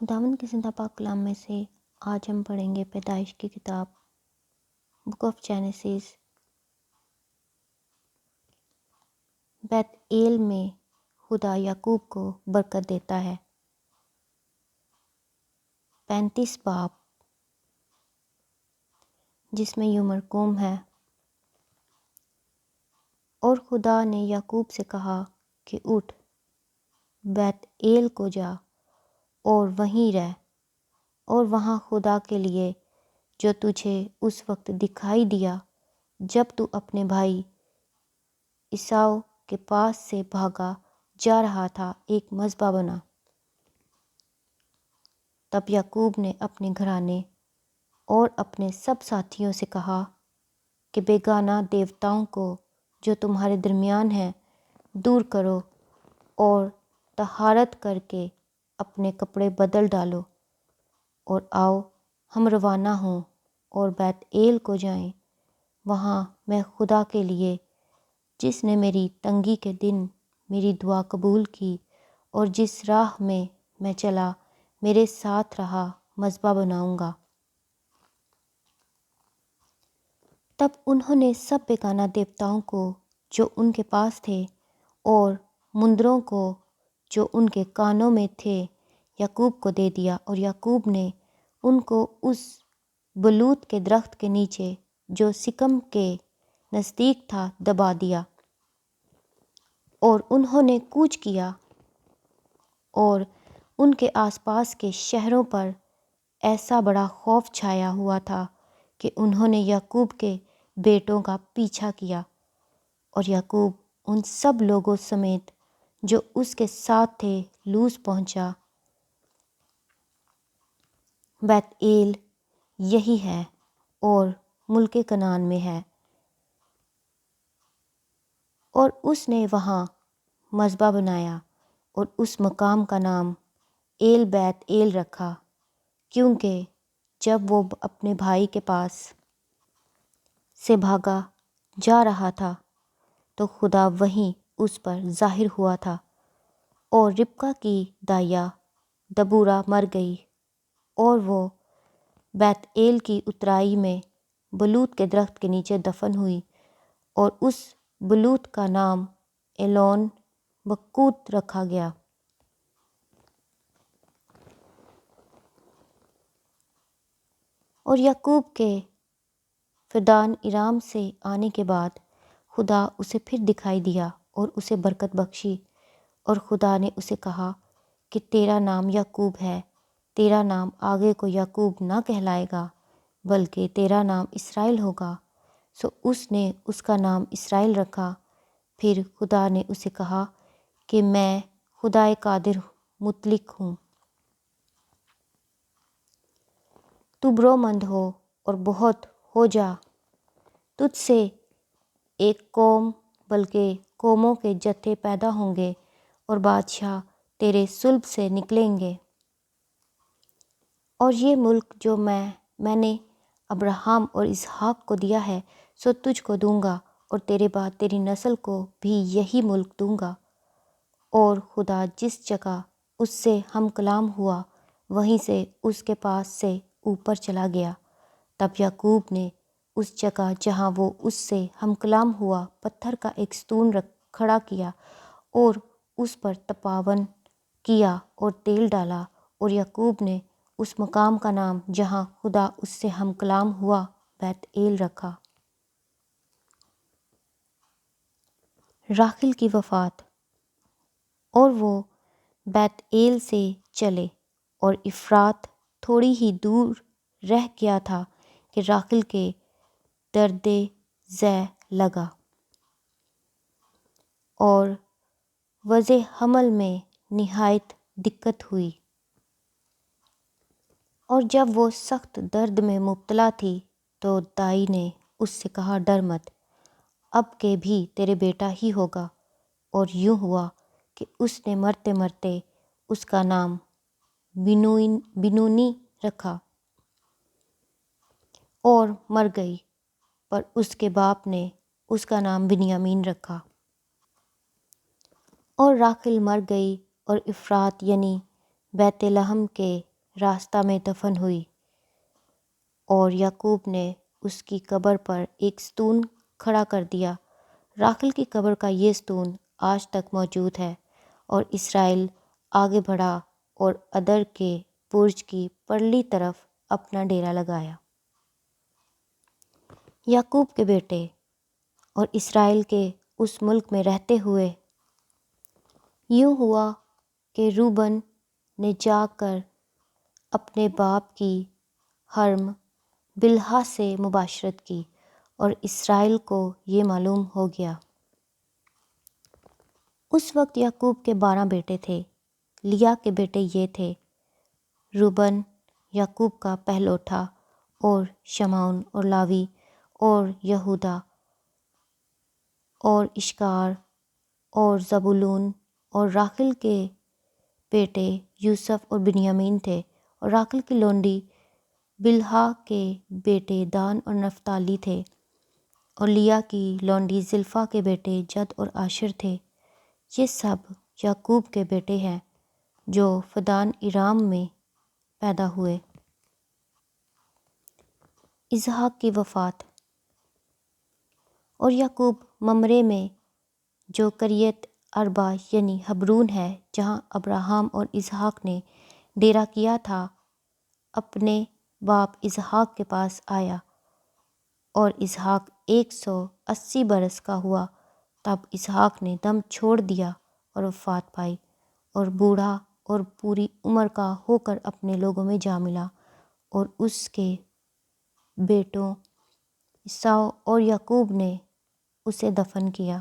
خداوند کے زندہ پاک کلام میں سے آج ہم پڑھیں گے پیدائش کی کتاب بک آف جینیسس۔ بیت ایل میں خدا یعقوب کو برکت دیتا ہے۔ 35 باب جس میں یہ مرقوم ہے۔ اور خدا نے یعقوب سے کہا کہ اٹھ بیت ایل کو جا اور وہیں رہ، اور وہاں خدا کے لیے جو تجھے اس وقت دکھائی دیا جب تو اپنے بھائی عیساؤ کے پاس سے بھاگا جا رہا تھا ایک مذبح بنا۔ تب یعقوب نے اپنے گھرانے اور اپنے سب ساتھیوں سے کہا کہ بیگانہ دیوتاؤں کو جو تمہارے درمیان ہیں دور کرو، اور طہارت کر کے اپنے کپڑے بدل ڈالو، اور آؤ ہم روانہ ہوں اور بیت ایل کو جائیں۔ وہاں میں خدا کے لیے جس نے میری تنگی کے دن میری دعا قبول کی اور جس راہ میں میں چلا میرے ساتھ رہا مذبح بناؤں گا۔ تب انہوں نے سب بیگانہ دیوتاؤں کو جو ان کے پاس تھے اور مندروں کو جو ان کے کانوں میں تھے یعقوب کو دے دیا، اور یعقوب نے ان کو اس بلوت کے درخت کے نیچے جو سکم کے نزدیک تھا دبا دیا۔ اور انہوں نے کوچ کیا، اور ان کے آس پاس کے شہروں پر ایسا بڑا خوف چھایا ہوا تھا کہ انہوں نے یعقوب کے بیٹوں کا پیچھا کیا، اور یعقوب ان سب لوگوں سمیت جو اس کے ساتھ تھے لوز پہنچا۔ بیت ایل یہی ہے اور ملک کنعان میں ہے، اور اس نے وہاں مذبح بنایا اور اس مقام کا نام ایل بیت ایل رکھا، کیونکہ جب وہ اپنے بھائی کے پاس سے بھاگا جا رہا تھا تو خدا وہیں اس پر ظاہر ہوا تھا۔ اور ربکا کی دائیا دبورا مر گئی، اور وہ بیت ایل کی اترائی میں بلوت کے درخت کے نیچے دفن ہوئی، اور اس بلوت کا نام ایلون بکوت رکھا گیا۔ اور یعقوب کے فدان ارام سے آنے کے بعد خدا اسے پھر دکھائی دیا اور اسے برکت بخشی، اور خدا نے اسے کہا کہ تیرا نام یعقوب ہے، تیرا نام آگے کو یعقوب نہ کہلائے گا بلکہ تیرا نام اسرائیل ہوگا۔ سو اس نے اس کا نام اسرائیل رکھا۔ پھر خدا نے اسے کہا کہ میں خدائے قادر مطلق ہوں، تو برومند ہو اور بہت ہو جا، تجھ سے ایک قوم بلکہ قوموں کے جتھے پیدا ہوں گے، اور بادشاہ تیرے صلب سے نکلیں گے۔ اور یہ ملک جو میں نے ابراہیم اور اسحاق کو دیا ہے سو تجھ کو دوں گا، اور تیرے بعد تیری نسل کو بھی یہی ملک دوں گا۔ اور خدا جس جگہ اس سے ہم کلام ہوا وہیں سے اس کے پاس سے اوپر چلا گیا۔ تب یعقوب نے اس جگہ جہاں وہ اس سے ہم کلام ہوا پتھر کا ایک ستون کھڑا کیا، اور اس پر تپاون کیا اور تیل ڈالا، اور یعقوب نے اس مقام کا نام جہاں خدا اس سے ہم کلام ہوا بیت ایل رکھا۔ راحیل کی وفات۔ اور وہ بیت ایل سے چلے، اور افرات تھوڑی ہی دور رہ گیا تھا کہ راحیل کے درد ذہ لگا، اور وضع حمل میں نہایت دقت ہوئی۔ اور جب وہ سخت درد میں مبتلا تھی تو دائی نے اس سے کہا، ڈر مت، اب کے بھی تیرے بیٹا ہی ہوگا۔ اور یوں ہوا کہ اس نے مرتے مرتے اس کا نام بنونی رکھا، اور مر گئی، پر اس کے باپ نے اس کا نام بنیامین رکھا۔ اور راحیل مر گئی، اور افرات یعنی بیت لحم کے راستہ میں دفن ہوئی، اور یعقوب نے اس کی قبر پر ایک ستون کھڑا کر دیا۔ راحیل کی قبر کا یہ ستون آج تک موجود ہے، اور اسرائیل آگے بڑھا اور ادر کے برج کی پرلی طرف اپنا ڈیرا لگایا۔ یعقوب کے بیٹے اور اسرائیل کے اس ملک میں رہتے ہوئے یوں ہوا کہ روبن نے جا کر اپنے باپ کی حرم بلہا سے مباشرت کی، اور اسرائیل کو یہ معلوم ہو گیا۔ اس وقت یعقوب کے 12 بیٹے تھے۔ لیا کے بیٹے یہ تھے: روبن یعقوب کا پہلوٹا، اور شمعون اور لاوی اور یہودا اور اشکار اور زبولون، اور راحیل کے بیٹے یوسف اور بنیامین تھے، اور راحیل کی لونڈی بلہا کے بیٹے دان اور نفتالی تھے، اور لیا کی لونڈی زلفا کے بیٹے جد اور آشر تھے۔ یہ سب یعقوب کے بیٹے ہیں جو فدان ارام میں پیدا ہوئے۔ اسحاق کی وفات۔ اور یعقوب ممرے میں، جو قریت اربا یعنی حبرون ہے، جہاں ابراہیم اور اسحاق نے ڈیرا کیا تھا، اپنے باپ اسحاق کے پاس آیا۔ اور اسحاق 180 برس کا ہوا تب اسحاق نے دم چھوڑ دیا اور وفات پائی، اور بوڑھا اور پوری عمر کا ہو کر اپنے لوگوں میں جا ملا، اور اس کے بیٹوں عیساؤ اور یعقوب نے اسے دفن کیا۔